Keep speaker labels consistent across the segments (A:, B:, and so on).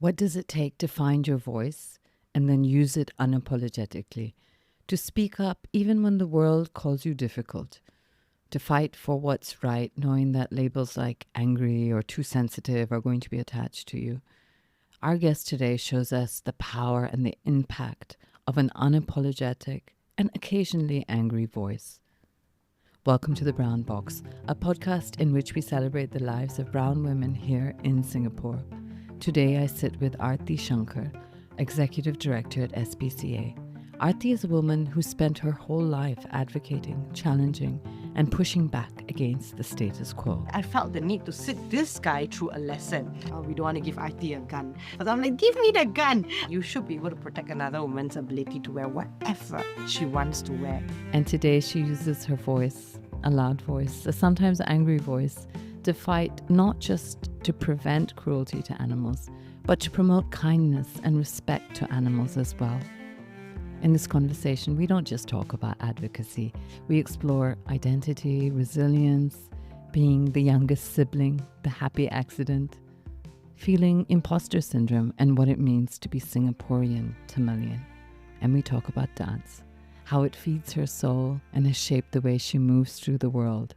A: What does it take to find your voice and then use it unapologetically? To speak up even when the world calls you difficult? To fight for what's right, knowing that labels like angry or too sensitive are going to be attached to you? Our guest today shows us the power and the impact of an unapologetic and occasionally angry voice. Welcome to The Brown Box, a podcast in which we celebrate the lives of brown women here in Singapore. Today I sit with Aarthi Sankar, Executive Director at SPCA. Aarthi is a woman who spent her whole life advocating, challenging, and pushing back against the status quo.
B: I felt the need to sit this guy through a lesson. Oh, we don't want to give Aarthi a gun. But I'm like, give me the gun. You should be able to protect another woman's ability to wear whatever she wants to wear.
A: And today she uses her voice, a loud voice, a sometimes angry voice, to fight not just to prevent cruelty to animals, but to promote kindness and respect to animals as well. In this conversation, we don't just talk about advocacy. We explore identity, resilience, being the youngest sibling, the happy accident, feeling imposter syndrome, and what it means to be Singaporean-Tamilian. And we talk about dance, how it feeds her soul and has shaped the way she moves through the world.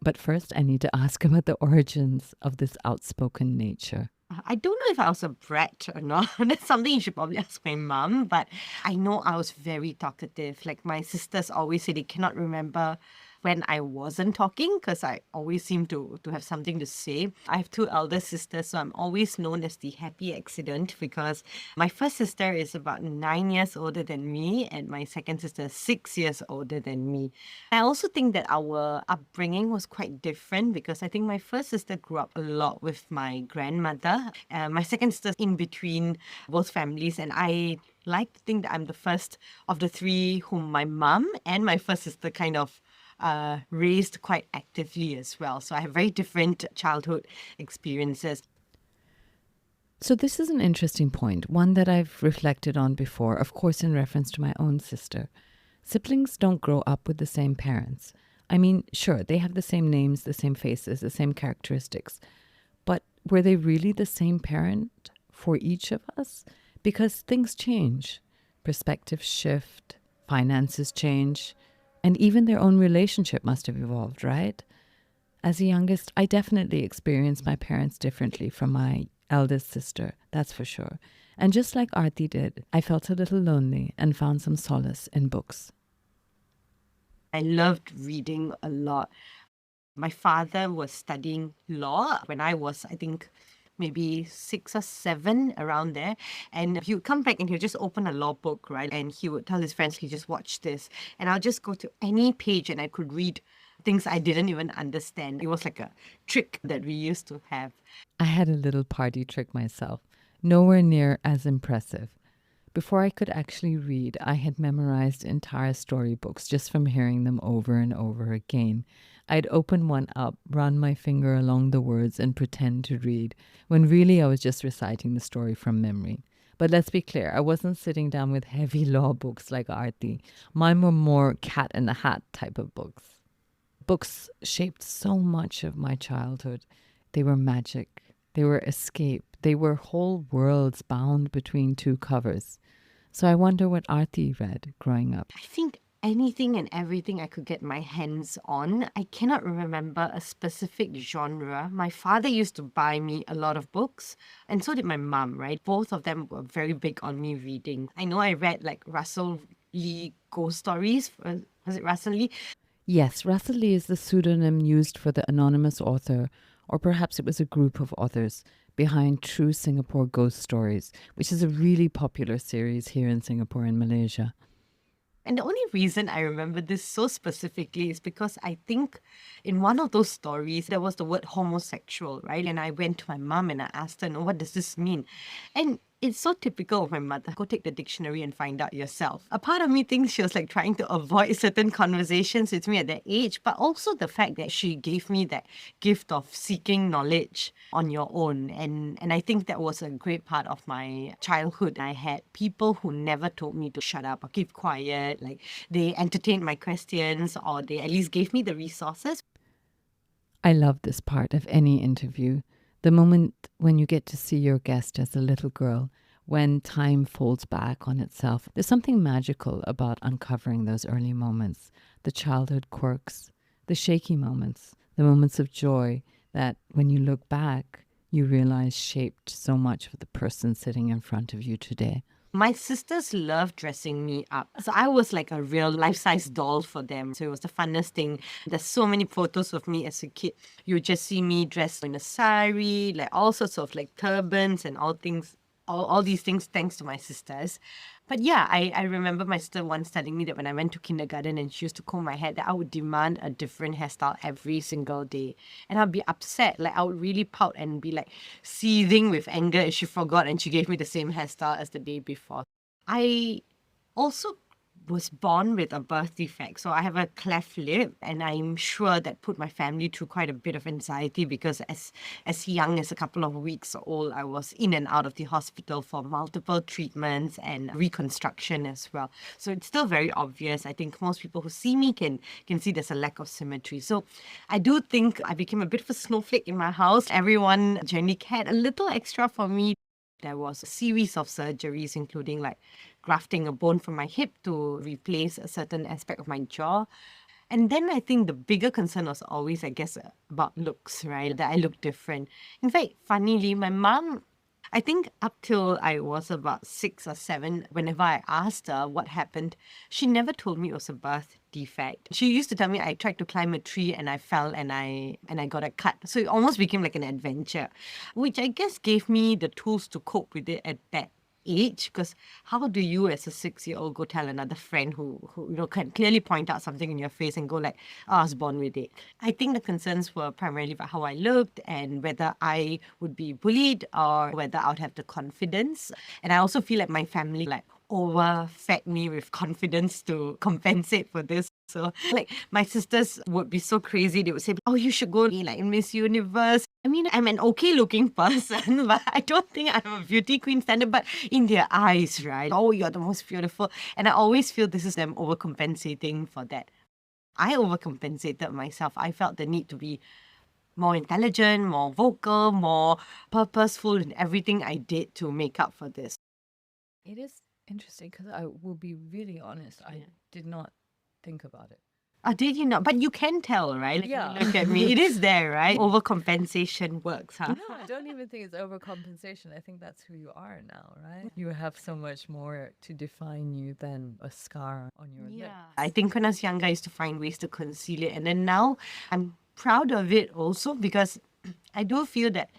A: But first, I need to ask about the origins of this outspoken nature.
B: I don't know if I was a brat or not. That's something you should probably ask my mum. But I know I was very talkative. Like my sisters always say they cannot remember when I wasn't talking because I always seem to have something to say. I have two elder sisters, so I'm always known as the happy accident because my first sister is about 9 years older than me and my second sister is 6 years older than me. I also think that our upbringing was quite different because I think my first sister grew up a lot with my grandmother. My second sister in between both families, and I like to think that I'm the first of the three whom my mum and my first sister kind of raised quite actively as well. So I have very different childhood experiences.
A: So this is an interesting point, one that I've reflected on before, of course in reference to my own sister. Siblings don't grow up with the same parents. I mean, sure, they have the same names, the same faces, the same characteristics. But were they really the same parent for each of us? Because things change. Perspectives shift, finances change, and even their own relationship must have evolved, right? As a youngest, I definitely experienced my parents differently from my eldest sister, that's for sure. And just like Aarthi did, I felt a little lonely and found some solace in books.
B: I loved reading a lot. My father was studying law when I was, I think, maybe 6 or 7, around there. And he would come back and he would just open a law book, right? And he would tell his friends, he just watch this. And I'll just go to any page and I could read things I didn't even understand. It was like a trick that we used to have.
A: I had a little party trick myself, nowhere near as impressive. Before I could actually read, I had memorized entire storybooks just from hearing them over and over again. I'd open one up, run my finger along the words and pretend to read, when really I was just reciting the story from memory. But let's be clear, I wasn't sitting down with heavy law books like Aarthi. Mine were more cat in the hat type of books. Books shaped so much of my childhood. They were magic. They were escape. They were whole worlds bound between two covers. So I wonder what Aarthi read growing up.
B: I think anything and everything I could get my hands on. I cannot remember a specific genre. My father used to buy me a lot of books, and so did my mum, right? Both of them were very big on me reading. I know I read like Russell Lee ghost stories. Was it Russell Lee?
A: Yes, Russell Lee is the pseudonym used for the anonymous author, or perhaps it was a group of authors, behind True Singapore Ghost Stories, which is a really popular series here in Singapore and Malaysia.
B: And the only reason I remember this so specifically is because I think in one of those stories, there was the word homosexual, right? And I went to my mum and I asked her, what does this mean? And it's so typical of my mother. Go take the dictionary and find out yourself. A part of me thinks she was like trying to avoid certain conversations with me at that age, but also the fact that she gave me that gift of seeking knowledge on your own. And I think that was a great part of my childhood. I had people who never told me to shut up or keep quiet. Like they entertained my questions or they at least gave me the resources.
A: I love this part of any interview. The moment when you get to see your guest as a little girl, when time folds back on itself, there's something magical about uncovering those early moments, the childhood quirks, the shaky moments, the moments of joy that when you look back, you realize shaped so much of the person sitting in front of you today.
B: My sisters loved dressing me up. So I was like a real life-size doll for them. So it was the funnest thing. There's so many photos of me as a kid. You would just see me dressed in a sari, like all sorts of like turbans and all things, all these things thanks to my sisters. But yeah, I remember my sister once telling me that when I went to kindergarten and she used to comb my hair, that I would demand a different hairstyle every single day. And I'd be upset. Like I would really pout and be like seething with anger if she forgot and she gave me the same hairstyle as the day before. I also was born with a birth defect. So I have a cleft lip, and I'm sure that put my family through quite a bit of anxiety because as young as a couple of weeks old, I was in and out of the hospital for multiple treatments and reconstruction as well. So it's still very obvious. I think most people who see me can see there's a lack of symmetry. So I do think I became a bit of a snowflake in my house. Everyone generally cared a little extra for me. There was a series of surgeries, including like grafting a bone from my hip to replace a certain aspect of my jaw. And then I think the bigger concern was always, I guess, about looks, right? That I look different. In fact, funnily, my mom, I think up till I was about 6 or 7, whenever I asked her what happened, she never told me it was a birth defect. She used to tell me I tried to climb a tree and I fell and I got a cut. So it almost became like an adventure, which I guess gave me the tools to cope with it at that age. Because how do you as a 6-year-old go tell another friend who can clearly point out something in your face and go like, oh, I was born with it? I think the concerns were primarily about how I looked and whether I would be bullied or whether I would have the confidence. And I also feel like my family like overfed me with confidence to compensate for this. So like my sisters would be so crazy. They would say, oh, you should go be like Miss Universe. I mean, I'm an okay looking person, but I don't think I'm a beauty queen standard, but in their eyes, right? Oh, you're the most beautiful. And I always feel this is them overcompensating for that. I overcompensated myself. I felt the need to be more intelligent, more vocal, more purposeful in everything I did to make up for this.
A: It is interesting because I will be really honest. I did not think about it.
B: Oh, did you not? But you can tell, right? Like,
A: Yeah.
B: you look at me. It is there, right? Overcompensation works, huh?
A: No, I don't even think it's overcompensation. I think that's who you are now, right? You have so much more to define you than a scar on your lip.
B: I think when I was younger, I used to find ways to conceal it. And then now I'm proud of it also because I do feel that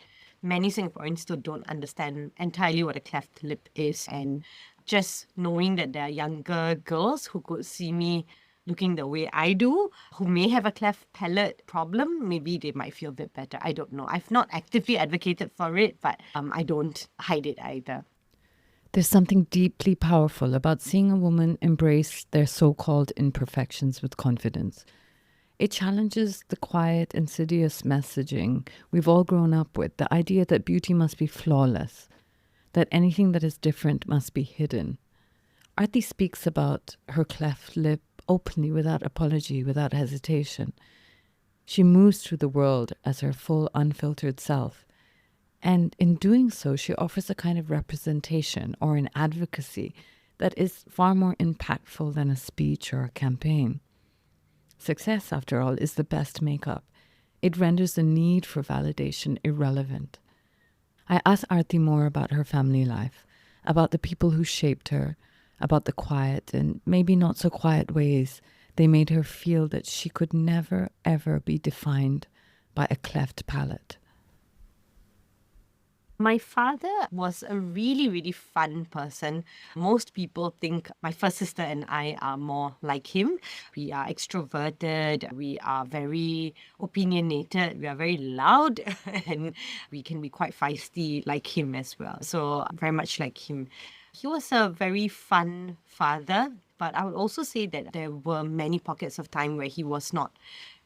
B: many Singaporeans still don't understand entirely what a cleft lip is. And just knowing that there are younger girls who could see me looking the way I do, who may have a cleft palate problem, maybe they might feel a bit better. I don't know. I've not actively advocated for it, but I don't hide it either.
A: There's something deeply powerful about seeing a woman embrace their so-called imperfections with confidence. It challenges the quiet, insidious messaging we've all grown up with, the idea that beauty must be flawless, that anything that is different must be hidden. Aarthi speaks about her cleft lip openly, without apology, without hesitation. She moves through the world as her full, unfiltered self. And in doing so, she offers a kind of representation or an advocacy that is far more impactful than a speech or a campaign. Success, after all, is the best makeup. It renders the need for validation irrelevant. I asked Aarthi more about her family life, about the people who shaped her, about the quiet and maybe not so quiet ways they made her feel that she could never, ever be defined by a cleft palate.
B: My father was a really, really fun person. Most people think my first sister and I are more like him. We are extroverted, we are very opinionated, we are very loud, and we can be quite feisty like him as well. So very much like him. He was a very fun father, but I would also say that there were many pockets of time where he was not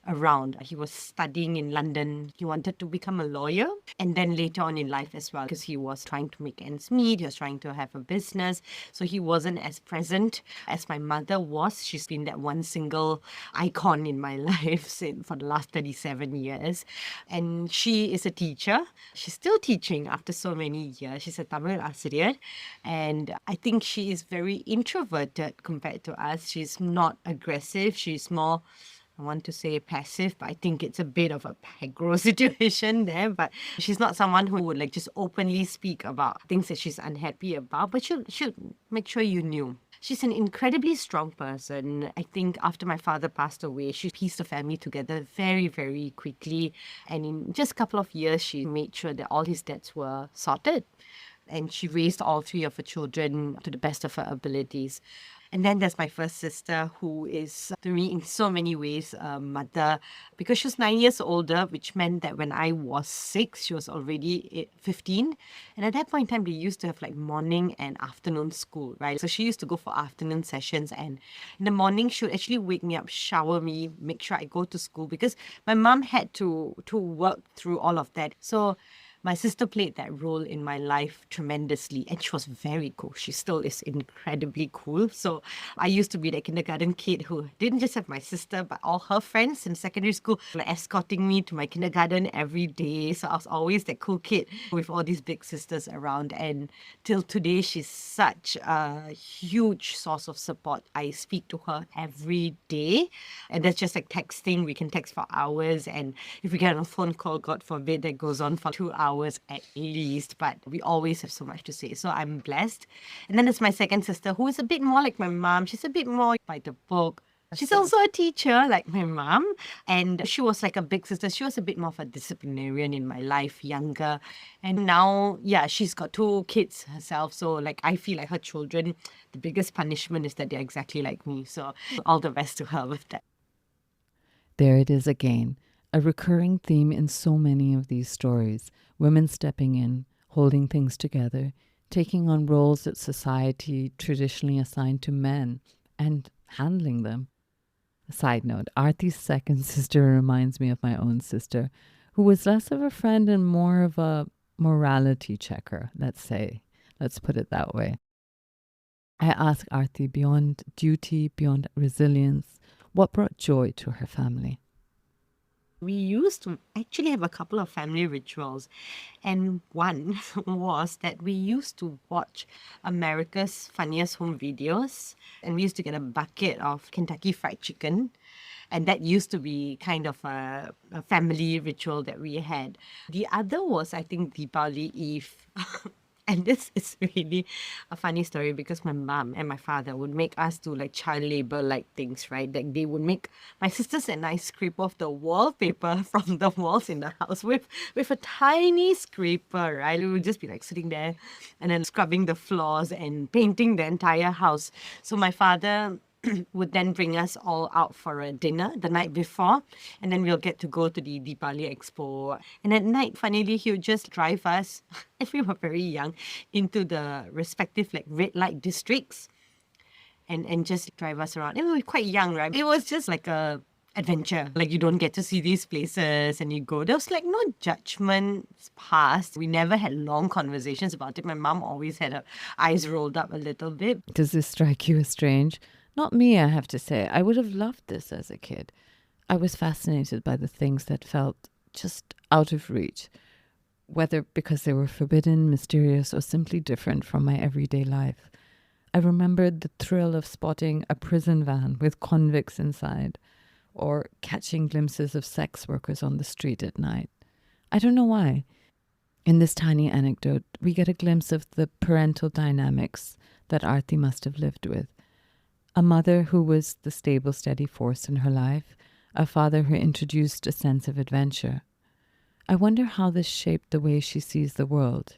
B: around. He was studying in London. He wanted to become a lawyer, and then later on in life as well, because he was trying to make ends meet. He was trying to have a business. So he wasn't as present as my mother was. She's been that one single icon in my life for the last 37 years. And she is a teacher. She's still teaching after so many years. She's a Tamil Asiriyar. And I think she is very introverted compared to us. She's not aggressive. She's more, I want to say passive, but I think it's a bit of a aggro situation there. But she's not someone who would like just openly speak about things that she's unhappy about, but she'll make sure you knew. She's an incredibly strong person. I think after my father passed away, she pieced the family together very, very quickly. And in just a couple of years, she made sure that all his debts were sorted. And she raised all three of her children to the best of her abilities. And then there's my first sister, who is, to me, in so many ways, a mother, because she was 9 years older, which meant that when I was 6, she was already 15. And at that point in time, they used to have like morning and afternoon school, right? So she used to go for afternoon sessions. And in the morning, she would actually wake me up, shower me, make sure I go to school, because my mom had to work through all of that. So my sister played that role in my life tremendously, and she was very cool. She still is incredibly cool. So I used to be the kindergarten kid who didn't just have my sister, but all her friends in secondary school like escorting me to my kindergarten every day. So I was always that cool kid with all these big sisters around. And till today, she's such a huge source of support. I speak to her every day, and that's just like texting. We can text for hours, and if we get on a phone call, God forbid, that goes on for 2 hours at least, but we always have so much to say. So I'm blessed. And then there's my second sister, who is a bit more like my mom. She's a bit more by the book. She's also a teacher like my mom, and she was like a big sister. She was a bit more of a disciplinarian in my life, younger. And now, yeah, she's got 2 kids herself. So like I feel like her children, the biggest punishment is that they're exactly like me. So all the best to her with that.
A: There it is again, a recurring theme in so many of these stories. Women stepping in, holding things together, taking on roles that society traditionally assigned to men, and handling them. A side note, Aarthi's second sister reminds me of my own sister, who was less of a friend and more of a morality checker, let's say. Let's put it that way. I ask Aarthi, beyond duty, beyond resilience, what brought joy to her family?
B: We used to actually have a couple of family rituals. And one was that we used to watch America's Funniest Home Videos. And we used to get a bucket of Kentucky Fried Chicken. And that used to be kind of a family ritual that we had. The other was, I think, Deepavali Eve. And this is really a funny story, because my mom and my father would make us do like child labor like things, right? Like they would make my sisters and I scrape off the wallpaper from the walls in the house with a tiny scraper, right? We would just be like sitting there and then scrubbing the floors and painting the entire house. So my father would then bring us all out for a dinner the night before, and then we'll get to go to the Deepali Expo. And at night, funnily, he would just drive us, if we were very young, into the respective like red light districts and just drive us around. And we were quite young, right? It was just like a adventure. Like you don't get to see these places and you go. There was like no judgments passed. We never had long conversations about it. My mom always had her eyes rolled up a little bit.
A: Does this strike you as strange? Not me, I have to say. I would have loved this as a kid. I was fascinated by the things that felt just out of reach, whether because they were forbidden, mysterious, or simply different from my everyday life. I remembered the thrill of spotting a prison van with convicts inside, or catching glimpses of sex workers on the street at night. I don't know why. In this tiny anecdote, we get a glimpse of the parental dynamics that Aarthi must have lived with. A mother who was the stable, steady force in her life, a father who introduced a sense of adventure. I wonder how this shaped the way she sees the world.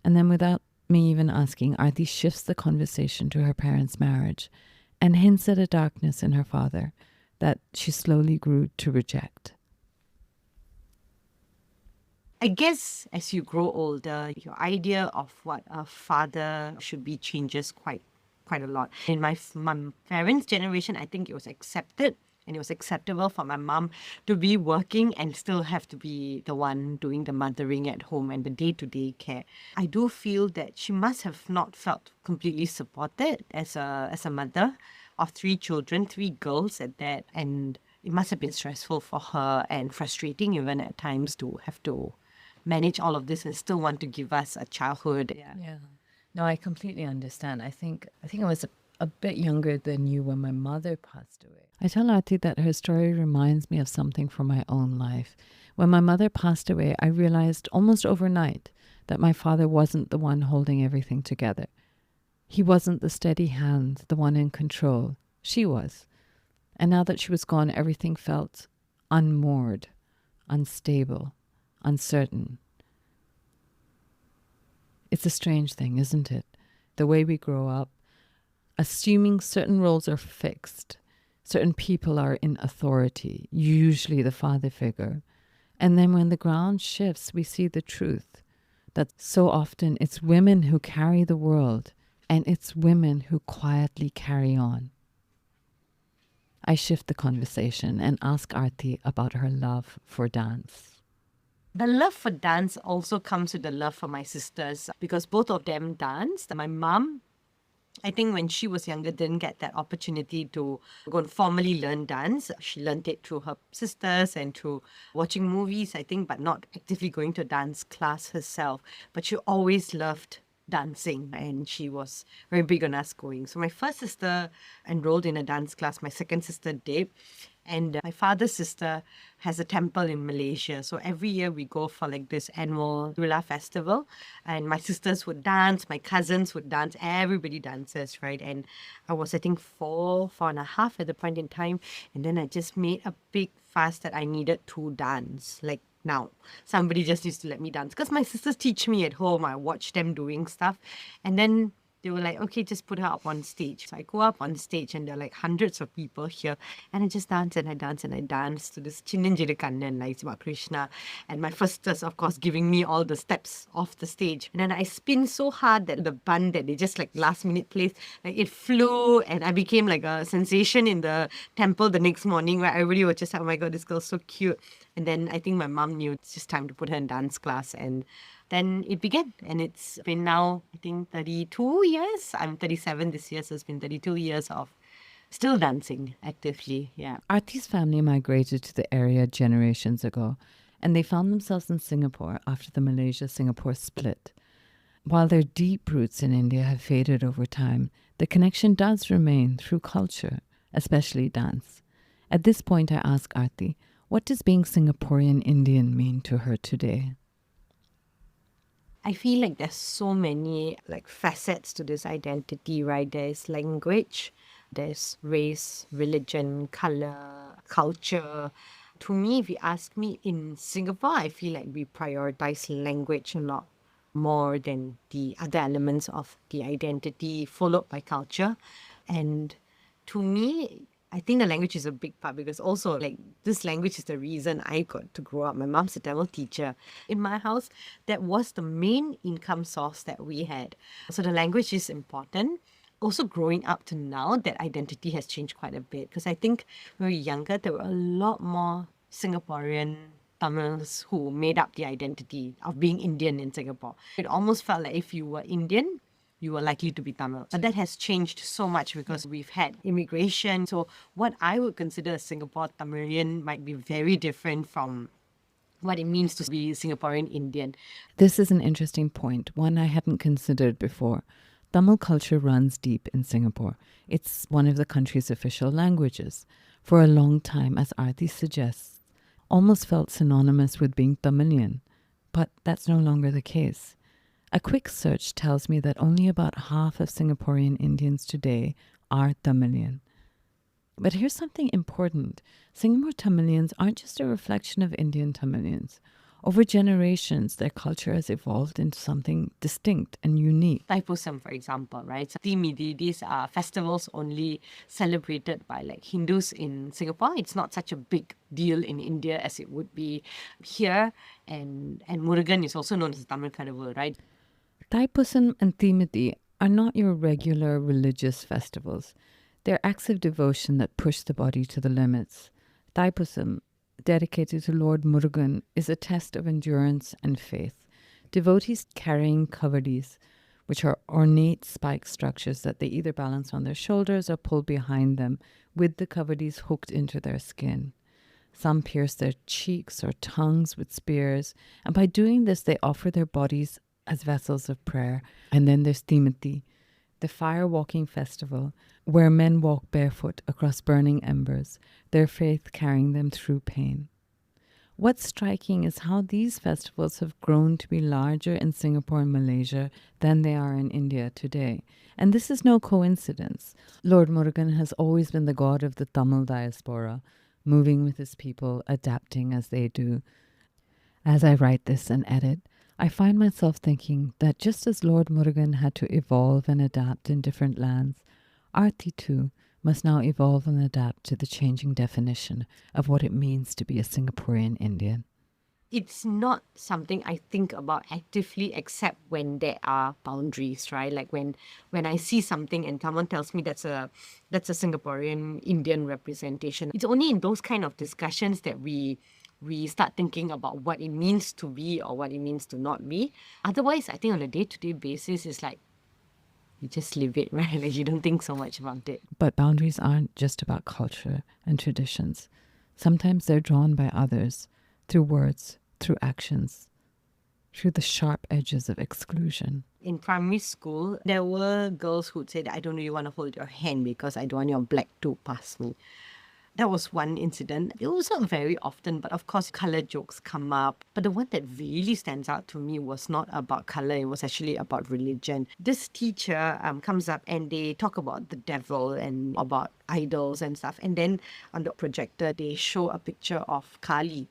A: And then without me even asking, Aarthi shifts the conversation to her parents' marriage and hints at a darkness in her father that she slowly grew to reject.
B: I guess as you grow older, your idea of what a father should be changes quite a lot. In my parents' generation, I think it was accepted And it was acceptable for my mom to be working and still have to be the one doing the mothering at home and the day-to-day care. I do feel that she must have not felt completely supported as a mother of 3 children, 3 girls at that. And it must have been stressful for her and frustrating even at times to have to manage all of this and still want to give us a childhood.
A: Yeah. No, I completely understand. I think I was a bit younger than you when my mother passed away. I tell Aarthi that her story reminds me of something from my own life. When my mother passed away, I realized almost overnight that my father wasn't the one holding everything together. He wasn't the steady hand, the one in control. She was. And now that she was gone, everything felt unmoored, unstable, uncertain. It's a strange thing, isn't it? The way we grow up, assuming certain roles are fixed, certain people are in authority, usually the father figure. And then when the ground shifts, we see the truth that so often it's women who carry the world and it's women who quietly carry on. I shift the conversation and ask Aarthi about her love for dance.
B: The love for dance also comes with the love for my sisters because both of them danced. My mom, I think when she was younger, didn't get that opportunity to go and formally learn dance. She learned it through her sisters and through watching movies, I think, but not actively going to dance class herself. But she always loved dancing and she was very big on us going. So my first sister enrolled in a dance class, my second sister did. And my father's sister has a temple in Malaysia. So every year we go for like this annual Rila festival. And my sisters would dance, my cousins would dance, everybody dances, right? And I was, I think, 4.5 at the point in time. And then I just made a big fuss that I needed to dance. Like now, somebody just needs to let me dance. Because my sisters teach me at home. I watch them doing stuff. And then they were like, okay, just put her up on stage. So I go up on stage and there are like hundreds of people here. And I just dance and I dance and I dance to this Chinnanjira Kannan, like it's about Krishna. And my sisters, of course, giving me all the steps off the stage. And then I spin so hard that the bun that they just like last minute placed, like it flew and I became like a sensation in the temple the next morning where everybody was just like, oh my God, this girl's so cute. And then I think my mom knew it's just time to put her in dance class. And then it began. And it's been now, I think, 32 years. I'm 37 this year, so it's been 32 years of still dancing actively. Yeah.
A: Aarthi's family migrated to the area generations ago, and they found themselves in Singapore after the Malaysia-Singapore split. While their deep roots in India have faded over time, the connection does remain through culture, especially dance. At this point, I ask Aarthi, what does being Singaporean Indian mean to her today?
B: I feel like there's so many like facets to this identity, right? There's language, there's race, religion, color, culture. To me, if you ask me, in Singapore, I feel like we prioritize language a lot more than the other elements of the identity, followed by culture. And to me, I think the language is a big part because also like this language is the reason I got to grow up. My mom's a Tamil teacher. In my house, that was the main income source that we had. So the language is important. Also growing up to now, that identity has changed quite a bit because I think when we were younger, there were a lot more Singaporean Tamils who made up the identity of being Indian in Singapore. It almost felt like if you were Indian, you were likely to be Tamil. But that has changed so much because we've had immigration. So what I would consider a Singapore Tamilian might be very different from what it means to be Singaporean Indian.
A: This is an interesting point, one I hadn't considered before. Tamil culture runs deep in Singapore. It's one of the country's official languages. For a long time, as Aarthi suggests, almost felt synonymous with being Tamilian. But that's no longer the case. A quick search tells me that only about half of Singaporean Indians today are Tamilian. But here's something important. Singapore Tamilians aren't just a reflection of Indian Tamilians. Over generations, their culture has evolved into something distinct and unique.
B: Thaipusam, for example, right? So Timidi, these are festivals only celebrated by like Hindus in Singapore. It's not such a big deal in India as it would be here. And Murugan is also known as Tamil Carnival, right?
A: Thaipusam and Thimidi are not your regular religious festivals. They're acts of devotion that push the body to the limits. Thaipusam, dedicated to Lord Murugan, is a test of endurance and faith. Devotees carrying kavadis, which are ornate spike structures that they either balance on their shoulders or pull behind them, with the kavadis hooked into their skin. Some pierce their cheeks or tongues with spears, and by doing this, they offer their bodies as vessels of prayer. And then there's Timati, the fire walking festival, where men walk barefoot across burning embers, their faith carrying them through pain. What's striking is how these festivals have grown to be larger in Singapore and Malaysia than they are in India today. And this is no coincidence. Lord Murugan has always been the god of the Tamil diaspora, moving with his people, adapting as they do. As I write this and edit, I find myself thinking that just as Lord Murugan had to evolve and adapt in different lands, Aarthi too must now evolve and adapt to the changing definition of what it means to be a Singaporean Indian.
B: It's not something I think about actively except when there are boundaries, right? Like when I see something and someone tells me that's a Singaporean Indian representation. It's only in those kind of discussions that we start thinking about what it means to be or what it means to not be. Otherwise, I think on a day-to-day basis, it's like you just live it, right? Like you don't think so much about it.
A: But boundaries aren't just about culture and traditions. Sometimes they're drawn by others through words, through actions, through the sharp edges of exclusion.
B: In primary school, there were girls who'd say that I don't really want to hold your hand because I don't want your black to pass me. That was one incident. It was not very often, but of course, colour jokes come up. But the one that really stands out to me was not about colour. It was actually about religion. This teacher comes up and they talk about the devil and about idols and stuff. And then on the projector, they show a picture of Kali.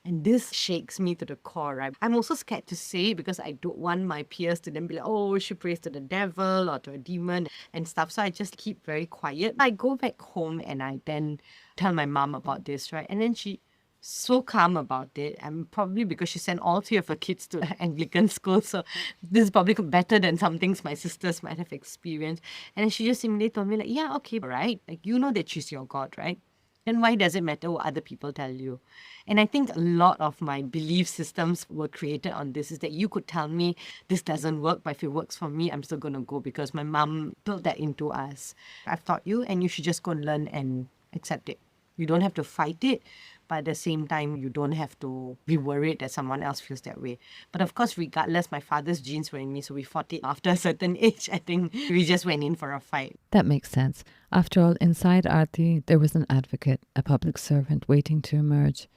B: And this shakes me to the core, right? I'm also scared to say it because I don't want my peers to then be like, oh, she prays to the devil or to a demon and stuff. So I just keep very quiet. I go back home and I then tell my mom about this, right? And then she so calm about it. And probably because she sent all three of her kids to Anglican school. So this is probably better than some things my sisters might have experienced. And then she just immediately told me like, yeah, okay, right? Like, you know that she's your God, right? Then why does it matter what other people tell you? And I think a lot of my belief systems were created on this, is that you could tell me this doesn't work, but if it works for me, I'm still going to go because my mom built that into us. I've taught you and you should just go and learn and accept it. You don't have to fight it, but at the same time, you don't have to be worried that someone else feels that way. But of course, regardless, my father's genes were in me, so we fought it after a certain age. I think we just went in for a fight.
A: That makes sense. After all, inside Aarthi, there was an advocate, a public servant waiting to emerge.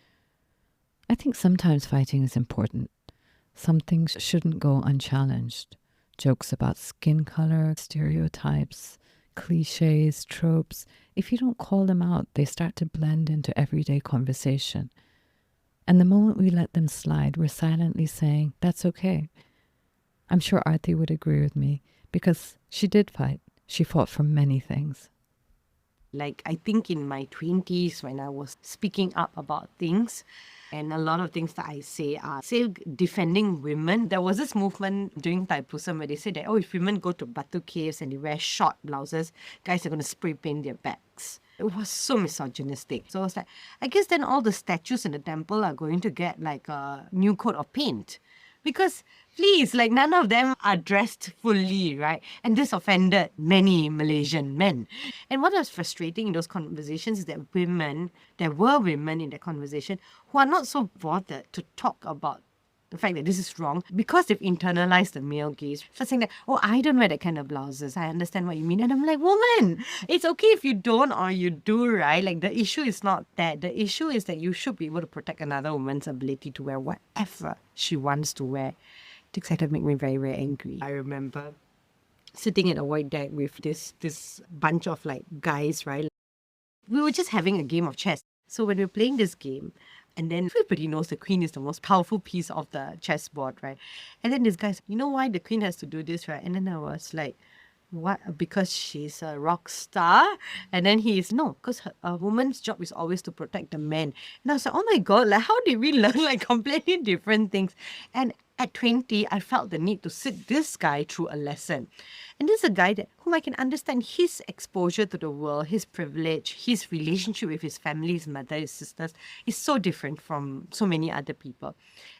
A: I think sometimes fighting is important. Some things shouldn't go unchallenged. Jokes about skin color, stereotypes, cliches, tropes. If you don't call them out, they start to blend into everyday conversation. And the moment we let them slide, we're silently saying, that's okay. I'm sure Aarthi would agree with me because she did fight. She fought for many things.
B: Like, I think in my 20s, when I was speaking up about things, and a lot of things that I say are, say, defending women. There was this movement during Thaipusam where they said that, oh, if women go to Batu caves and they wear short blouses, guys are going to spray paint their backs. It was so misogynistic. So I was like, I guess then all the statues in the temple are going to get like a new coat of paint. Because please, like none of them are dressed fully, right? And this offended many Malaysian men. And what was frustrating in those conversations is that there were women in that conversation who are not so bothered to talk about the fact that this is wrong because they've internalized the male gaze. So saying that, oh, I don't wear that kind of blouses. I understand what you mean. And I'm like, woman, it's okay if you don't or you do, right? Like the issue is not that. The issue is that you should be able to protect another woman's ability to wear whatever she wants to wear. It excited to make me very, very angry. I remember sitting at a void deck with this bunch of like guys, right? We were just having a game of chess. So when we were playing this game, and then everybody knows the queen is the most powerful piece of the chessboard, right? And then this guy's, you know why the queen has to do this, right? And then I was like, what? Because she's a rock star? And then he's, no, because a woman's job is always to protect the man. And I was like, oh my God, like how did we learn like completely different things? And At 20, I felt the need to sit this guy through a lesson. And this is a guy whom I can understand his exposure to the world, his privilege, his relationship with his family, his mother, his sisters is so different from so many other people.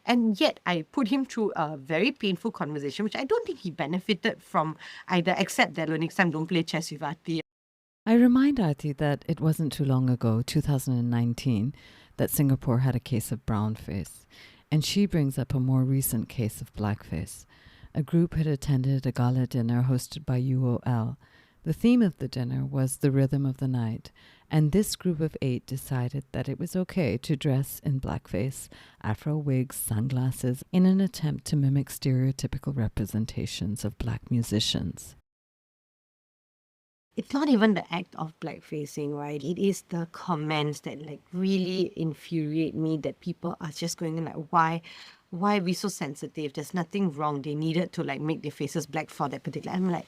B: And yet I put him through a very painful conversation, which I don't think he benefited from either, except that next time don't play chess with Aarthi.
A: I remind Aarthi that it wasn't too long ago, 2019, that Singapore had a case of brownface, and she brings up a more recent case of blackface. A group had attended a gala dinner hosted by UOL. The theme of the dinner was the rhythm of the night, and this group of 8 decided that it was okay to dress in blackface, afro wigs, sunglasses, in an attempt to mimic stereotypical representations of black musicians.
B: It's not even the act of blackfacing, right? It is the comments that like really infuriate me, that people are just going like, why are we so sensitive? There's nothing wrong. They needed to like make their faces black for that particular. I'm like,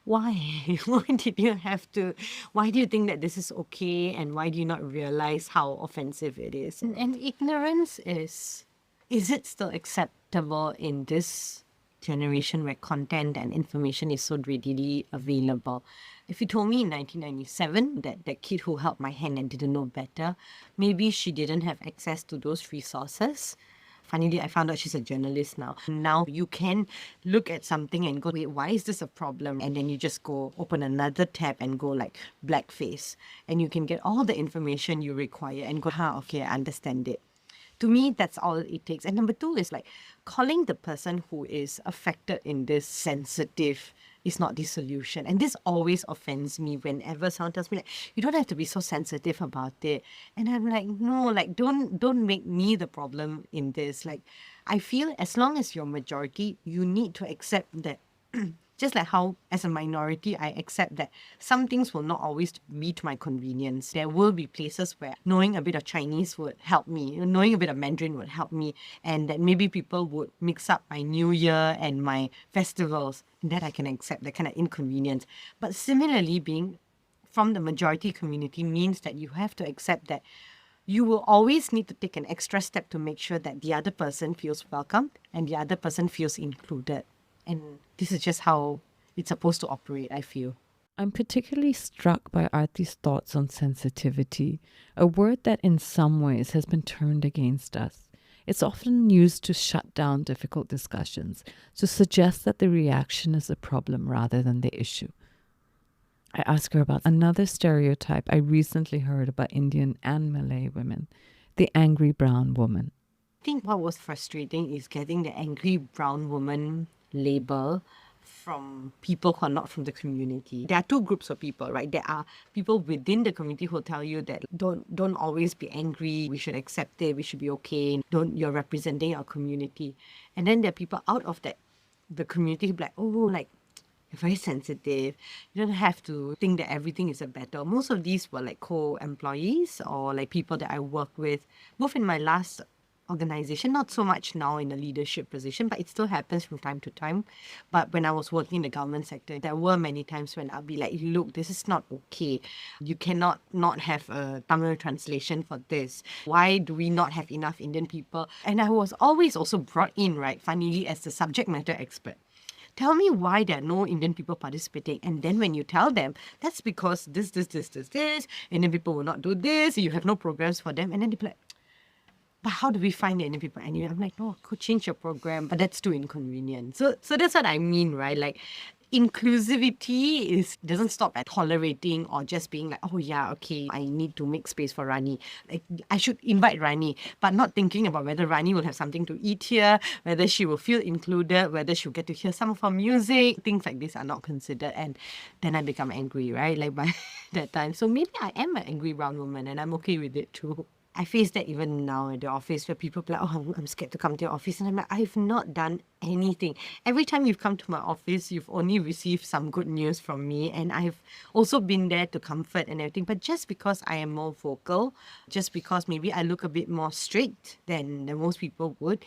B: why? Why did you have to? Why do you think that this is okay? And why do you not realize how offensive it is? And ignorance is it still acceptable in this generation where content and information is so readily available? If you told me in 1997 that that kid who held my hand and didn't know better, maybe she didn't have access to those resources. Finally, I found out she's a journalist now. Now you can look at something and go, wait, why is this a problem? And then you just go open another tab and go like blackface. And you can get all the information you require and go, okay, I understand it. To me, that's all it takes. And number 2 is like calling the person who is affected in this sensitive is not the solution. And this always offends me whenever someone tells me like, you don't have to be so sensitive about it. And I'm like, no, like don't make me the problem in this. Like, I feel as long as you're majority, you need to accept that. Just like how, as a minority, I accept that some things will not always be to my convenience. There will be places where knowing a bit of Chinese would help me, knowing a bit of Mandarin would help me, and that maybe people would mix up my New Year and my festivals. That I can accept, that kind of inconvenience. But similarly, being from the majority community means that you have to accept that you will always need to take an extra step to make sure that the other person feels welcome and the other person feels included. And this is just how it's supposed to operate, I feel.
A: I'm particularly struck by Aarthi's thoughts on sensitivity, a word that in some ways has been turned against us. It's often used to shut down difficult discussions, to suggest that the reaction is the problem rather than the issue. I ask her about another stereotype I recently heard about Indian and Malay women, the angry brown woman.
B: I think what was frustrating is getting the angry brown woman label from people who are not from the community. There are 2 groups of people, right? There are people within the community who tell you that don't always be angry, we should accept it, we should be okay, you're representing our community. And then there are people out of the community who be like, oh, like, you're very sensitive. You don't have to think that everything is a battle. Most of these were like co-employees or like people that I work with, both in my last organization, not so much now in a leadership position, but it still happens from time to time. But when I was working in the government sector, there were many times when I'll be like, look, this is not okay. You cannot not have a Tamil translation for this. Why do we not have enough Indian people? And I was always also brought in, right, funnily, as the subject matter expert. Tell me why there are no Indian people participating. And then when you tell them, that's because this, Indian people will not do this, you have no programs for them. And then they'll be like, but how do we find the Indian people anyway? I'm like, no, could change your program, but that's too inconvenient. So that's what I mean, right? Like, inclusivity doesn't stop at tolerating or just being like, oh yeah, okay, I need to make space for Rani. Like, I should invite Rani, but not thinking about whether Rani will have something to eat here, whether she will feel included, whether she'll get to hear some of her music. Things like this are not considered, and then I become angry, right? Like by that time. So maybe I am an angry brown woman, and I'm okay with it too. I face that even now at the office where people are like, oh, I'm scared to come to your office. And I'm like, I've not done anything. Every time you've come to my office, you've only received some good news from me. And I've also been there to comfort and everything. But just because I am more vocal, just because maybe I look a bit more strict than most people would,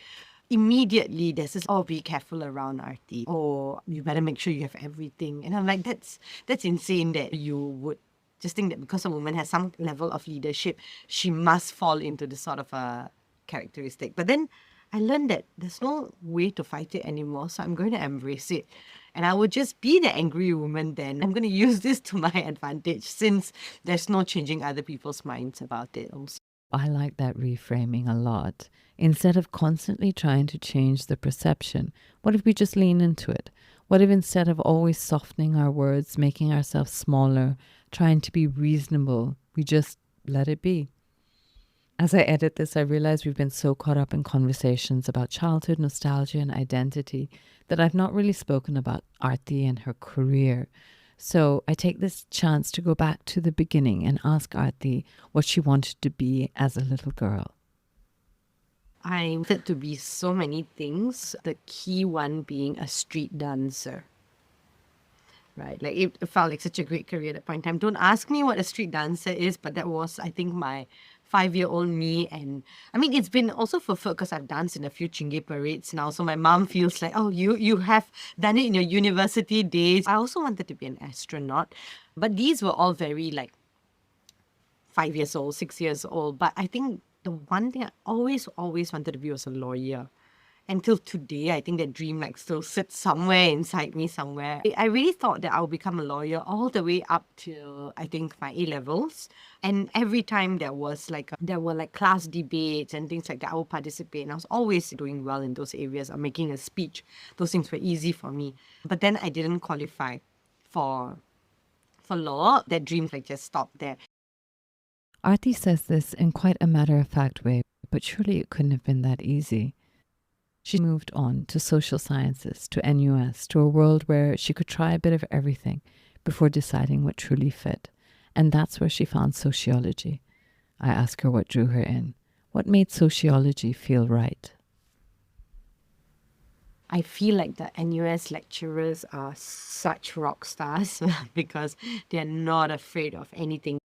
B: immediately there's this, oh, be careful around Aarthi. Or you better make sure you have everything. And I'm like, that's insane that you would just think that because a woman has some level of leadership, she must fall into this sort of a characteristic. But then I learned that there's no way to fight it anymore, so I'm going to embrace it. And I will just be the angry woman then. I'm going to use this to my advantage since there's no changing other people's minds about it also.
A: I like that reframing a lot. Instead of constantly trying to change the perception, what if we just lean into it? What if instead of always softening our words, making ourselves smaller, trying to be reasonable, we just let it be? As I edit this, I realize we've been so caught up in conversations about childhood, nostalgia, and identity that I've not really spoken about Aarthi and her career. So I take this chance to go back to the beginning and ask Aarthi what she wanted to be as a little girl.
B: I wanted to be so many things, the key one being a street dancer. Right, like it felt like such a great career at that point in time. Don't ask me what a street dancer is, but that was, I think, my 5-year-old me. And I mean, it's been also fulfilled because I've danced in a few Chingay parades now. So my mom feels like, oh, you have done it in your university days. I also wanted to be an astronaut, but these were all very like 5 years old, 6 years old. But I think the one thing I always wanted to be was a lawyer. Until today, I think that dream like still sits somewhere inside me somewhere. I really thought that I would become a lawyer all the way up to I think my A levels. And every time there were like class debates and things like that, I would participate. And I was always doing well in those areas or making a speech. Those things were easy for me. But then I didn't qualify for law. That dream like just stopped there.
A: Aarthi says this in quite a matter-of-fact way, but surely it couldn't have been that easy. She moved on to social sciences, to NUS, to a world where she could try a bit of everything before deciding what truly fit. And that's where she found sociology. I asked her what drew her in. What made sociology feel right?
B: I feel like the NUS lecturers are such rock stars because they're not afraid of anything.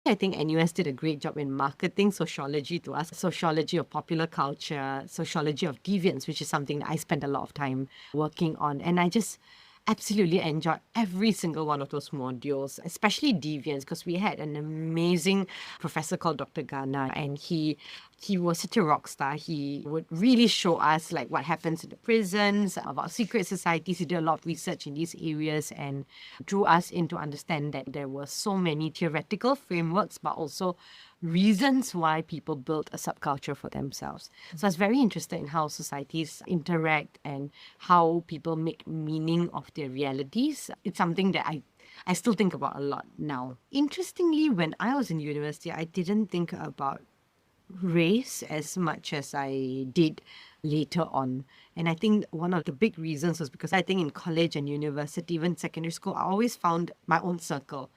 B: I think NUS did a great job in marketing sociology to us, sociology of popular culture, sociology of deviance, which is something that I spent a lot of time working on. And I just absolutely enjoyed every single one of those modules, especially deviance, because we had an amazing professor called Dr. Ghana, and he was such a rock star. He would really show us like what happens in the prisons, about secret societies. He did a lot of research in these areas and drew us in to understand that there were so many theoretical frameworks, but also reasons why people built a subculture for themselves. So I was very interested in how societies interact and how people make meaning of their realities. It's something that I still think about a lot now. Interestingly, when I was in university, I didn't think about race as much as I did later on. And I think one of the big reasons was because I think in college and university, even secondary school, I always found my own circle.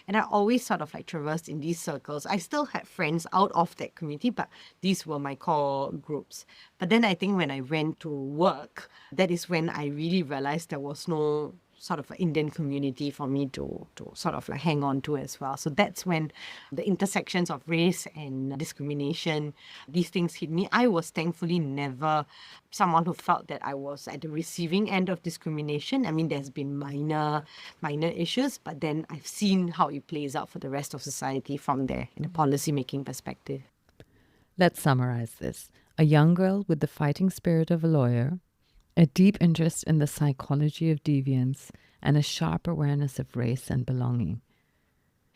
B: And I always sort of like traversed in these circles. I still had friends out of that community, but these were my core groups. But then I think when I went to work, that is when I really realized there was no sort of Indian community for me to sort of like hang on to as well. So that's when the intersections of race and discrimination, these things hit me. I was thankfully never someone who felt that I was at the receiving end of discrimination. I mean, there's been minor issues, but then I've seen how it plays out for the rest of society from there in a policy-making perspective.
A: Let's summarize this. A young girl with the fighting spirit of a lawyer, a deep interest in the psychology of deviance, and a sharp awareness of race and belonging.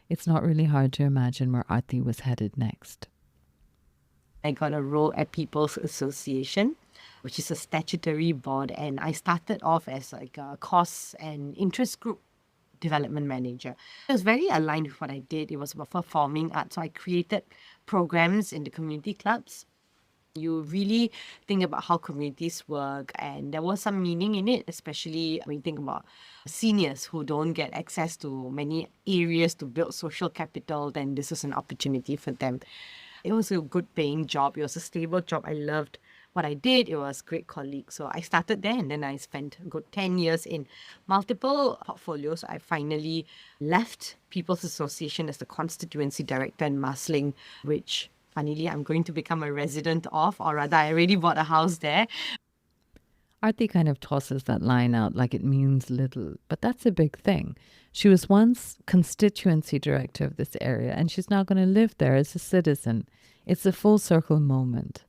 A: It's not really hard to imagine where Aarthi was headed next.
B: I got a role at People's Association, which is a statutory board, and I started off as like a cost and interest group development manager. It was very aligned with what I did. It was about performing arts, so I created programs in the community clubs. You really think about how communities work, and there was some meaning in it, especially when you think about seniors who don't get access to many areas to build social capital. Then this was an opportunity for them. It was a good paying job. It was a stable job. I loved what I did. It was great colleagues. So I started there, and then I spent a good 10 years in multiple portfolios. I finally left People's Association as the constituency director in Marsiling, which funnily, I'm going to become a resident of, or rather, I already bought a house there.
A: Aarthi kind of tosses that line out like it means little, but that's a big thing. She was once constituency director of this area, and she's now going to live there as a citizen. It's a full circle moment.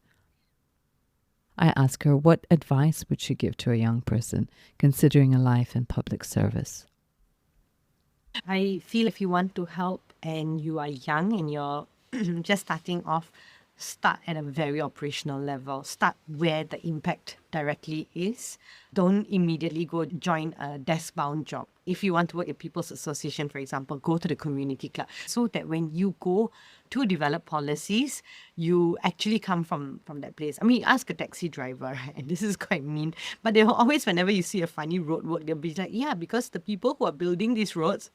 A: I ask her what advice would she give to a young person considering a life in public service.
B: I feel if you want to help and you are young and you're just starting off, start at a very operational level. Start where the impact directly is. Don't immediately go join a desk-bound job. If you want to work at People's Association, for example, go to the community club so that when you go to develop policies, you actually come from that place. I mean, ask a taxi driver, and this is quite mean, but they'll always, whenever you see a funny road work, they'll be like, yeah, because the people who are building these roads,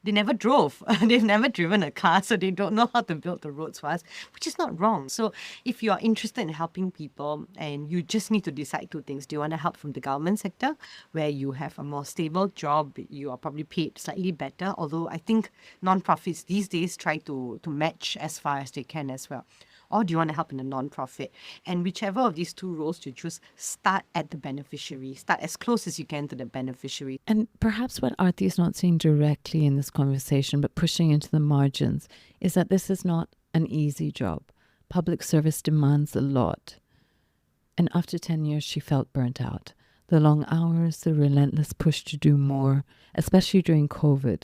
B: they never drove. They've never driven a car, so they don't know how to build the roads for us, which is not wrong. So if you're interested in helping people and you just need to decide two things, do you want to help from the government sector where you have a more stable job, you are probably paid slightly better, although I think non-profits these days try to match as far as they can as well. Or do you want to help in a non-profit? And whichever of these two roles you choose, start at the beneficiary. Start as close as you can to the beneficiary.
A: And perhaps what Aarthi is not saying directly in this conversation, but pushing into the margins, is that this is not an easy job. Public service demands a lot. And after 10 years, she felt burnt out. The long hours, the relentless push to do more, especially during COVID,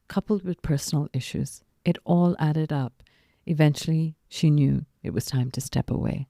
A: coupled with personal issues, it all added up. Eventually, she knew it was time to step away.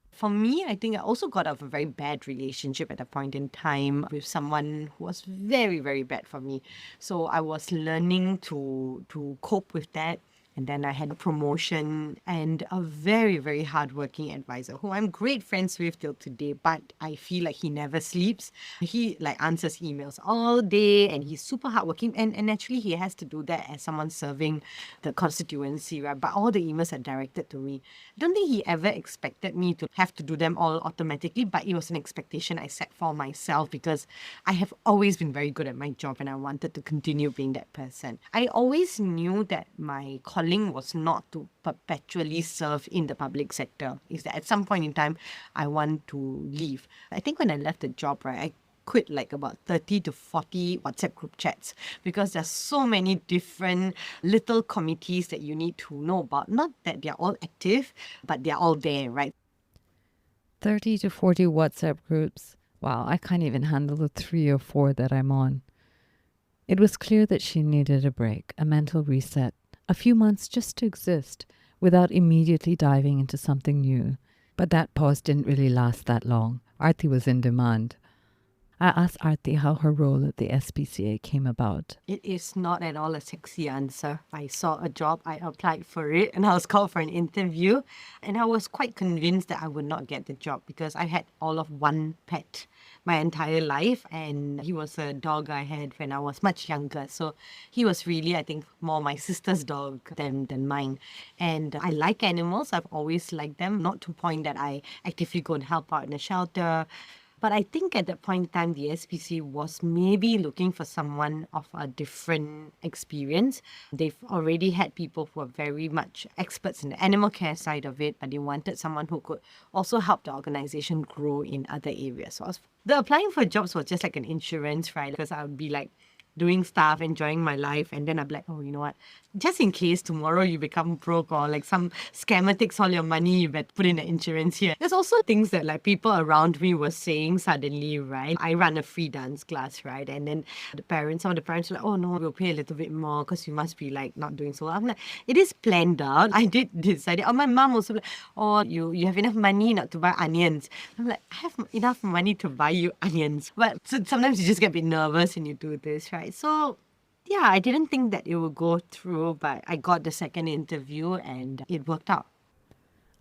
B: For me, I think I also got out of a very bad relationship at a point in time with someone who was very, very bad for me. So I was learning to cope with that. And then I had a promotion and a very, very hardworking advisor who I'm great friends with till today, but I feel like he never sleeps. He answers emails all day and he's super hardworking. And naturally, he has to do that as someone serving the constituency, right? But all the emails are directed to me. I don't think he ever expected me to have to do them all automatically, but it was an expectation I set for myself because I have always been very good at my job and I wanted to continue being that person. I always knew that my calling was not to perpetually serve in the public sector. Is that at some point in time, I want to leave. I think when I left the job, right, I quit about 30 to 40 WhatsApp group chats because there's so many different little committees that you need to know about. Not that they're all active, but they're all there, right?
A: 30 to 40 WhatsApp groups. Wow, I can't even handle the 3 or 4 that I'm on. It was clear that she needed a break, a mental reset, a few months just to exist without immediately diving into something new. But that pause didn't really last that long. Aarthi was in demand. I asked Aarthi how her role at the SPCA came about.
B: It is not at all a sexy answer. I saw a job, I applied for it, and I was called for an interview. And I was quite convinced that I would not get the job because I had all of one pet my entire life. And he was a dog I had when I was much younger. So he was really, I think, more my sister's dog than mine. And I like animals. I've always liked them, not to the point that I actively go and help out in a shelter. But I think at that point in time, the SPC was maybe looking for someone of a different experience. They've already had people who are very much experts in the animal care side of it, but they wanted someone who could also help the organization grow in other areas. So the applying for jobs was just like an insurance, right? Because I would be doing stuff, enjoying my life, and then I'd be like, oh, you know what? Just in case tomorrow you become broke or some scammer takes all your money, you better put in the insurance here. There's also things that people around me were saying suddenly, right? I run a free dance class, right? And then some of the parents were like, oh no, we'll pay a little bit more because you must be not doing so well. I'm like, it is planned out. I did decide it. Oh, my mom also like, oh, you have enough money not to buy onions. I'm like, I have enough money to buy you onions. But so sometimes you just get a bit nervous and you do this, right? So, yeah, I didn't think that it would go through, but I got the second interview and it worked out.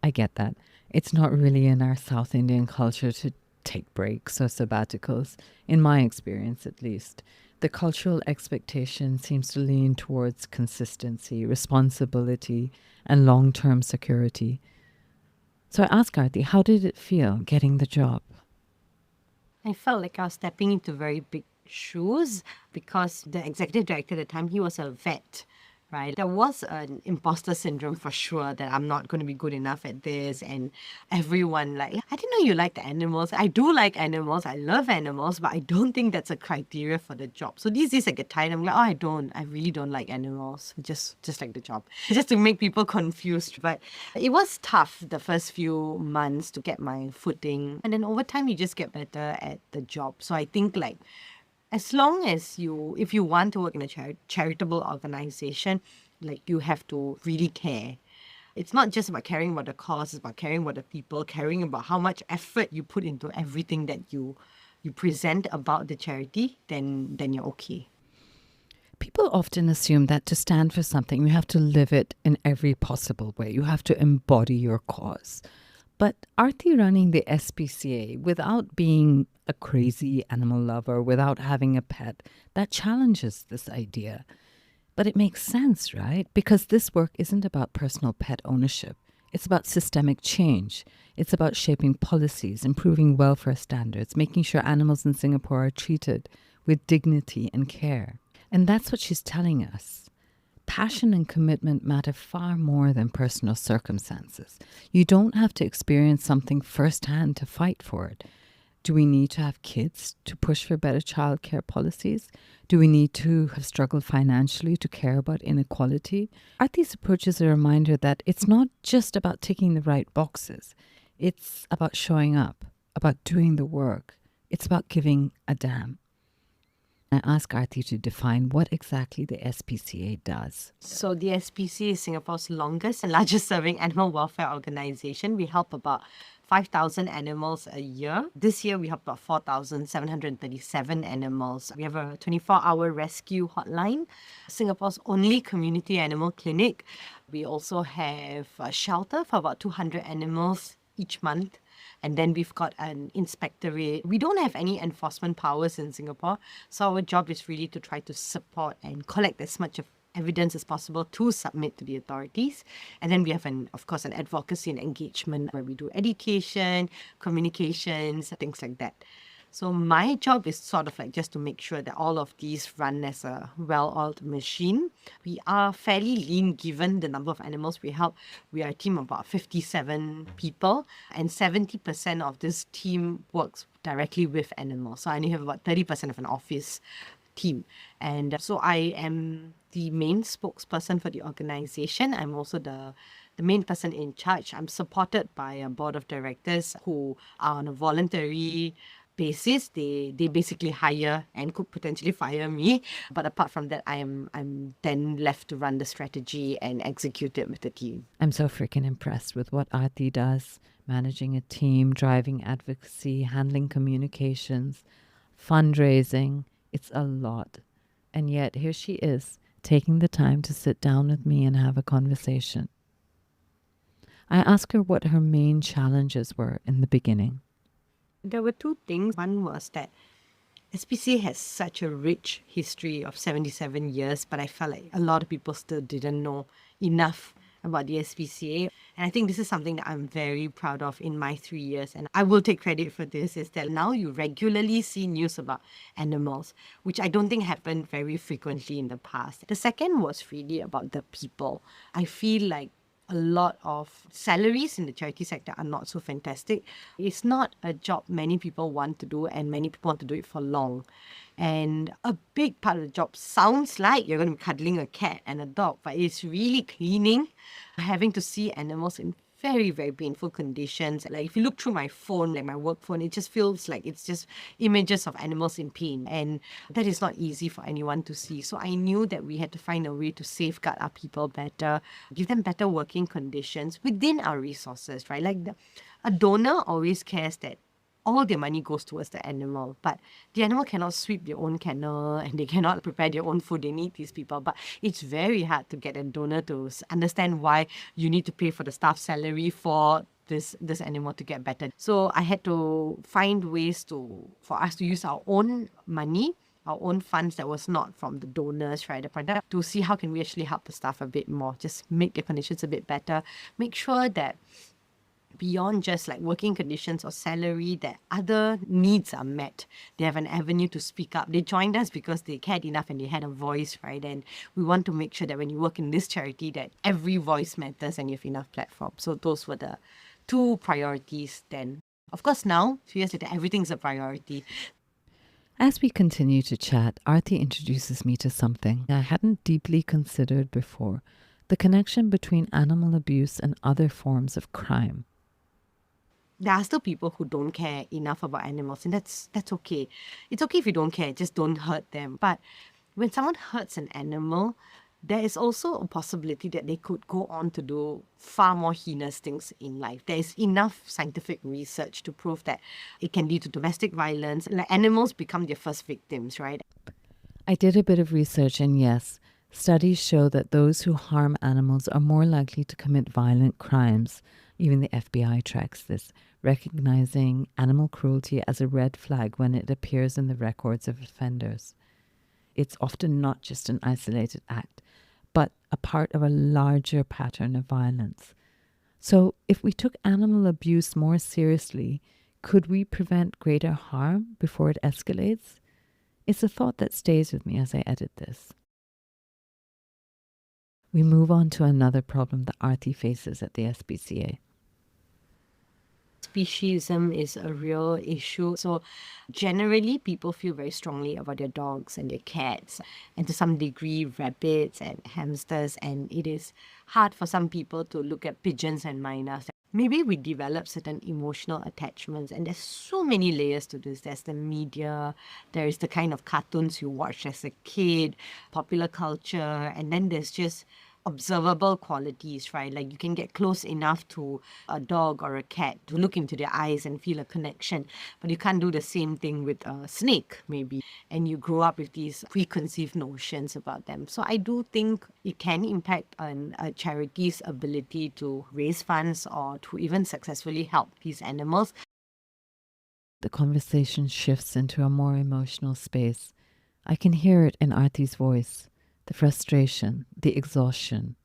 A: I get that. It's not really in our South Indian culture to take breaks or sabbaticals, in my experience at least. The cultural expectation seems to lean towards consistency, responsibility, and long-term security. So I asked Aarthi, how did it feel getting the job?
B: I felt like I was stepping into very big shoes because the executive director at the time, he was a vet, right? There was an imposter syndrome for sure that I'm not going to be good enough at this. And everyone, like, I didn't know you liked animals. I do like animals. I love animals, but I don't think that's a criteria for the job. So these days I get tired. I'm like, oh, I really don't like animals. Just like the job. Just to make people confused. But it was tough the first few months to get my footing. And then over time, you just get better at the job. So I think like, as long as if you want to work in a charitable organization, like you have to really care. It's not just about caring about the cause, it's about caring about the people, caring about how much effort you put into everything that you present about the charity, then you're okay.
A: People often assume that to stand for something, you have to live it in every possible way. You have to embody your cause. But Aarthi running the SPCA without being a crazy animal lover, without having a pet, that challenges this idea. But it makes sense, right? Because this work isn't about personal pet ownership. It's about systemic change. It's about shaping policies, improving welfare standards, making sure animals in Singapore are treated with dignity and care. And that's what she's telling us. Passion and commitment matter far more than personal circumstances. You don't have to experience something firsthand to fight for it. Do we need to have kids to push for better childcare policies? Do we need to have struggled financially to care about inequality? Aarthi's approach is a reminder that it's not just about ticking the right boxes. It's about showing up, about doing the work. It's about giving a damn. I ask Aarthi to define what exactly the SPCA does.
B: So the SPCA is Singapore's longest and largest serving animal welfare organization. We help about 5,000 animals a year. This year, we helped about 4,737 animals. We have a 24-hour rescue hotline, Singapore's only community animal clinic. We also have a shelter for about 200 animals each month. And then we've got an inspectorate. We don't have any enforcement powers in Singapore. So our job is really to try to support and collect as much of evidence as possible to submit to the authorities. And then we have, of course, an advocacy and engagement where we do education, communications, things like that. So my job is sort of like just to make sure that all of these run as a well-oiled machine. We are fairly lean given the number of animals we help. We are a team of about 57 people, and 70% of this team works directly with animals. So I only have about 30% of an office team. And so I am the main spokesperson for the organization. I'm also the main person in charge. I'm supported by a board of directors who are on a voluntary basis. They basically hire and could potentially fire me. But apart from that, I'm then left to run the strategy and execute it with the team.
A: I'm so freaking impressed with what Aarthi does, managing a team, driving advocacy, handling communications, fundraising. It's a lot. And yet here she is, taking the time to sit down with me and have a conversation. I asked her what her main challenges were in the beginning.
B: There were two things. One was that SPCA has such a rich history of 77 years, but I felt like a lot of people still didn't know enough about the SPCA. And I think this is something that I'm very proud of in my 3 years. And I will take credit for this, is that now you regularly see news about animals, which I don't think happened very frequently in the past. The second was really about the people. I feel like a lot of salaries in the charity sector are not so fantastic. It's not a job many people want to do, and many people want to do it for long. And a big part of the job sounds like you're going to be cuddling a cat and a dog, but it's really cleaning, having to see animals in very, very painful conditions. Like if you look through my phone, like my work phone, it just feels like it's just images of animals in pain. And that is not easy for anyone to see. So I knew that we had to find a way to safeguard our people better, give them better working conditions within our resources, right? Like a donor always cares that all their money goes towards the animal, but the animal cannot sweep their own kennel and they cannot prepare their own food. They need these people, but it's very hard to get a donor to understand why you need to pay for the staff salary for this animal to get better. So I had to find ways for us to use our own money, our own funds that was not from the donors, right, the product, to see how can we actually help the staff a bit more, just make their conditions a bit better, make sure that beyond just like working conditions or salary, that other needs are met. They have an avenue to speak up. They joined us because they cared enough and they had a voice, right? And we want to make sure that when you work in this charity, that every voice matters and you have enough platform. So those were the two priorities then. Of course, now, 2 years later, everything's a priority.
A: As we continue to chat, Aarthi introduces me to something I hadn't deeply considered before: the connection between animal abuse and other forms of crime.
B: There are still people who don't care enough about animals, and that's okay. It's okay if you don't care, just don't hurt them. But when someone hurts an animal, there is also a possibility that they could go on to do far more heinous things in life. There is enough scientific research to prove that it can lead to domestic violence. Like, animals become their first victims, right?
A: I did a bit of research, and yes, studies show that those who harm animals are more likely to commit violent crimes. Even the FBI tracks this, recognizing animal cruelty as a red flag when it appears in the records of offenders. It's often not just an isolated act, but a part of a larger pattern of violence. So if we took animal abuse more seriously, could we prevent greater harm before it escalates? It's a thought that stays with me as I edit this. We move on to another problem that Aarthi faces at the SPCA.
B: Speciesism is a real issue. So generally, people feel very strongly about their dogs and their cats, and to some degree, rabbits and hamsters. And it is hard for some people to look at pigeons and minors. Maybe we develop certain emotional attachments, and there's so many layers to this. There's the media, there is the kind of cartoons you watched as a kid, popular culture, and then there's just observable qualities, right? Like, you can get close enough to a dog or a cat to look into their eyes and feel a connection, but you can't do the same thing with a snake, maybe. And you grow up with these preconceived notions about them. So I do think it can impact on a charity's ability to raise funds or to even successfully help these animals.
A: The conversation shifts into a more emotional space. I can hear it in Aarthi's voice. The frustration, the exhaustion.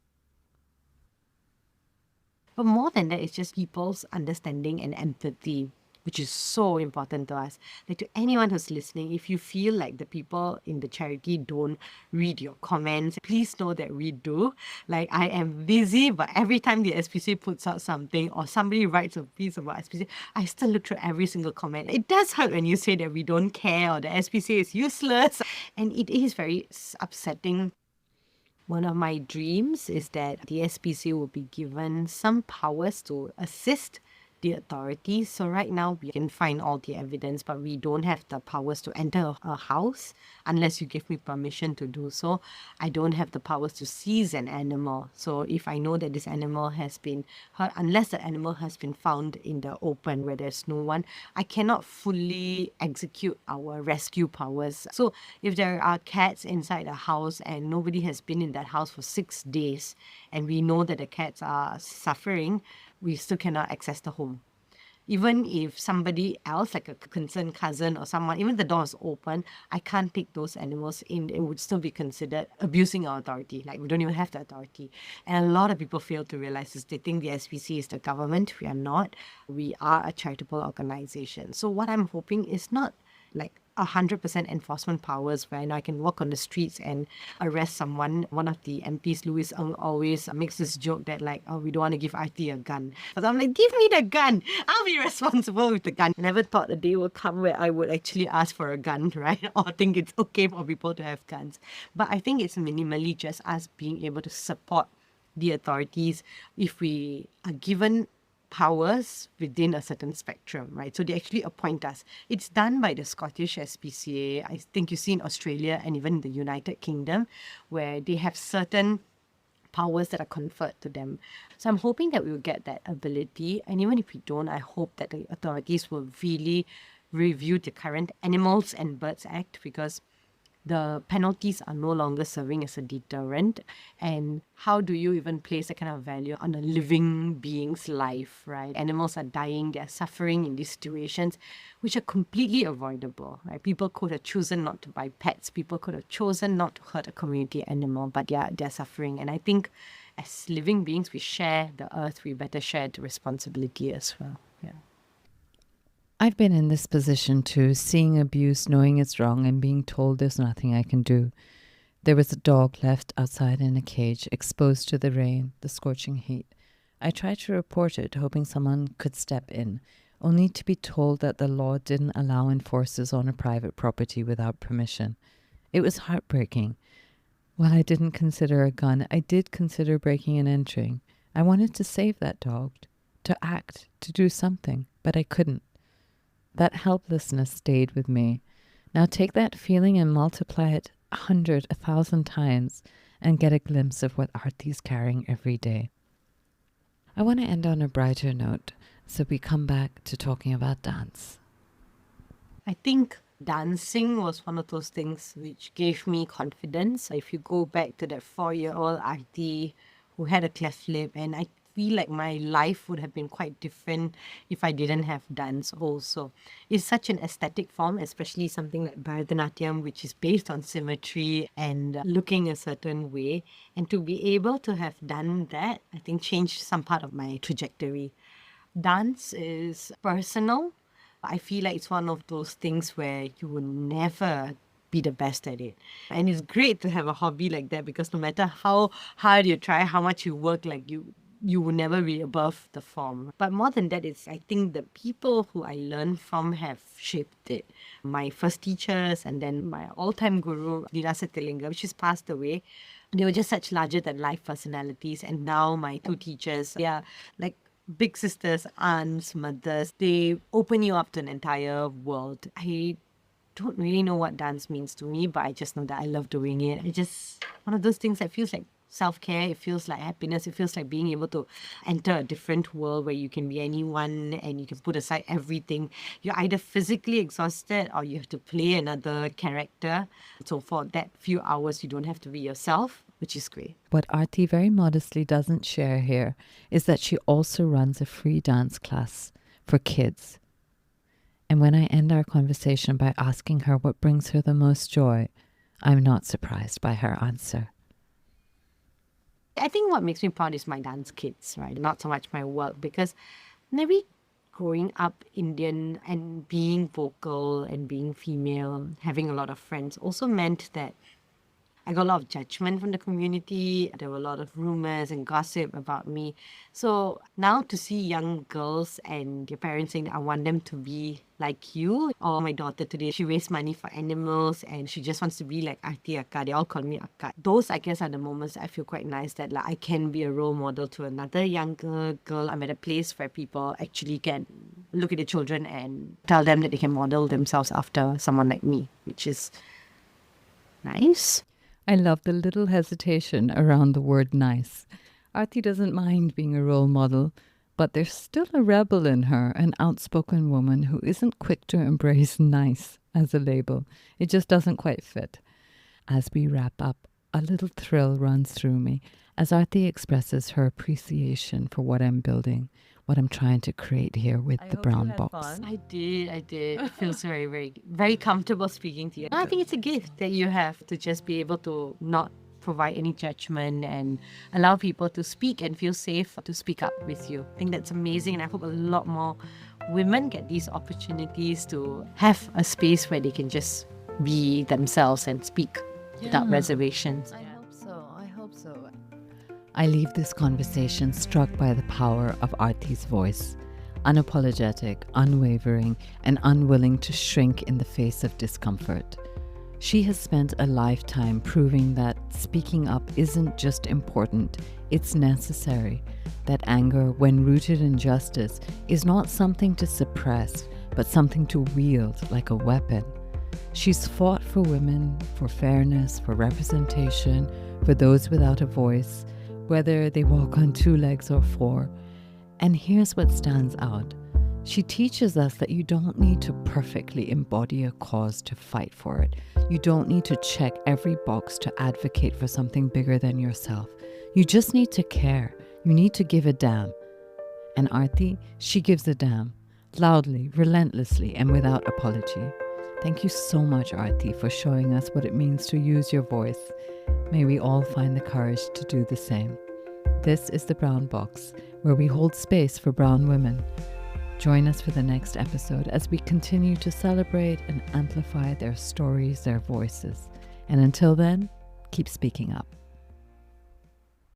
B: But more than that, it's just people's understanding and empathy, which is so important to us. Like, to anyone who's listening, if you feel like the people in the charity don't read your comments, please know that we do. Like, I am busy, but every time the SPCA puts out something or somebody writes a piece about SPCA, I still look through every single comment. It does hurt when you say that we don't care or the SPCA is useless, and it is very upsetting. One of my dreams is that the SPCA will be given some powers to assist the authorities. So right now we can find all the evidence, but we don't have the powers to enter a house unless you give me permission to do so. I don't have the powers to seize an animal. So if I know that this animal has been hurt, unless the animal has been found in the open where there's no one, I cannot fully execute our rescue powers. So if there are cats inside the house and nobody has been in that house for 6 days, and we know that the cats are suffering, we still cannot access the home. Even if somebody else, like a concerned cousin or someone, even the door is open, I can't take those animals in. It would still be considered abusing our authority. Like, we don't even have the authority. And a lot of people fail to realize this. They think the SPCA is the government. We are not. We are a charitable organization. So what I'm hoping is not like 100% enforcement powers where I can walk on the streets and arrest someone. One of the MPs, Louis Ng, always makes this joke that, like, oh, we don't want to give Aarthi a gun. But I'm like, give me the gun. I'll be responsible with the gun. I never thought the day would come where I would actually ask for a gun, right? Or think it's okay for people to have guns. But I think it's minimally just us being able to support the authorities if we are given powers within a certain spectrum, right? So they actually appoint us. It's done by the Scottish SPCA. I think you see in Australia and even in the United Kingdom, where they have certain powers that are conferred to them. So I'm hoping that we will get that ability. And even if we don't, I hope that the authorities will really review the current Animals and Birds Act, because the penalties are no longer serving as a deterrent. And how do you even place that kind of value on a living being's life, right? Animals are dying, they're suffering in these situations, which are completely avoidable, right? People could have chosen not to buy pets. People could have chosen not to hurt a community animal, but they're suffering. And I think as living beings, we share the earth, we better share the responsibility as well. Yeah.
A: I've been in this position too, seeing abuse, knowing it's wrong, and being told there's nothing I can do. There was a dog left outside in a cage, exposed to the rain, the scorching heat. I tried to report it, hoping someone could step in, only to be told that the law didn't allow enforcers on a private property without permission. It was heartbreaking. While I didn't consider a gun, I did consider breaking and entering. I wanted to save that dog, to act, to do something, but I couldn't. That helplessness stayed with me. Now take that feeling and multiply it 100, 1,000 times and get a glimpse of what Aarthi's carrying every day. I want to end on a brighter note, so we come back to talking about dance.
B: I think dancing was one of those things which gave me confidence. If you go back to that 4-year-old Aarthi who had a cleft lip, and I feel like my life would have been quite different if I didn't have dance also. It's such an aesthetic form, especially something like Bharatanatyam, which is based on symmetry and looking a certain way. And to be able to have done that, I think changed some part of my trajectory. Dance is personal. I feel like it's one of those things where you will never be the best at it. And it's great to have a hobby like that, because no matter how hard you try, how much you work, like you will never be above the form. But more than that, it's, I think, the people who I learned from have shaped it. My first teachers, and then my all-time guru, Leela Satyalinga, which has passed away. They were just such larger-than-life personalities. And now my two teachers, they are like big sisters, aunts, mothers. They open you up to an entire world. I don't really know what dance means to me, but I just know that I love doing it. It's just one of those things that feels like self-care, it feels like happiness, it feels like being able to enter a different world where you can be anyone and you can put aside everything. You're either physically exhausted or you have to play another character. So for that few hours, you don't have to be yourself, which is great.
A: What Aarthi very modestly doesn't share here is that she also runs a free dance class for kids. And when I end our conversation by asking her what brings her the most joy, I'm not surprised by her answer.
B: I think what makes me proud is my dance kids, right? Not so much my work, because maybe growing up Indian and being vocal and being female, having a lot of friends also meant that I got a lot of judgment from the community. There were a lot of rumors and gossip about me. So now to see young girls and their parents saying that I want them to be like you, or my daughter today, she raised money for animals and she just wants to be like Aarthi Akka. They all call me Akka. Those, I guess, are the moments that I feel quite nice that like I can be a role model to another younger girl. I'm at a place where people actually can look at the children and tell them that they can model themselves after someone like me, which is nice.
A: I love the little hesitation around the word nice. Aarthi doesn't mind being a role model, but there's still a rebel in her, an outspoken woman who isn't quick to embrace nice as a label. It just doesn't quite fit. As we wrap up, a little thrill runs through me as Aarthi expresses her appreciation for what I'm building, what I'm trying to create here with the brown box.
B: I did. It feels very, very, very comfortable speaking to you. I think it's a gift that you have to just be able to not provide any judgment and allow people to speak and feel safe to speak up with you. I think that's amazing, and I hope a lot more women get these opportunities to have a space where they can just be themselves and speak without reservations.
A: I hope so. I leave this conversation struck by the power of Aarthi's voice, unapologetic, unwavering, and unwilling to shrink in the face of discomfort. She has spent a lifetime proving that speaking up isn't just important, it's necessary. That anger, when rooted in justice, is not something to suppress, but something to wield like a weapon. She's fought for women, for fairness, for representation, for those without a voice, whether they walk on 2 legs or 4. And here's what stands out. She teaches us that you don't need to perfectly embody a cause to fight for it. You don't need to check every box to advocate for something bigger than yourself. You just need to care. You need to give a damn. And Aarthi, she gives a damn, loudly, relentlessly, and without apology. Thank you so much, Aarthi, for showing us what it means to use your voice. May we all find the courage to do the same. This is The Brown Box, where we hold space for brown women. Join us for the next episode as we continue to celebrate and amplify their stories, their voices. And until then, keep speaking up.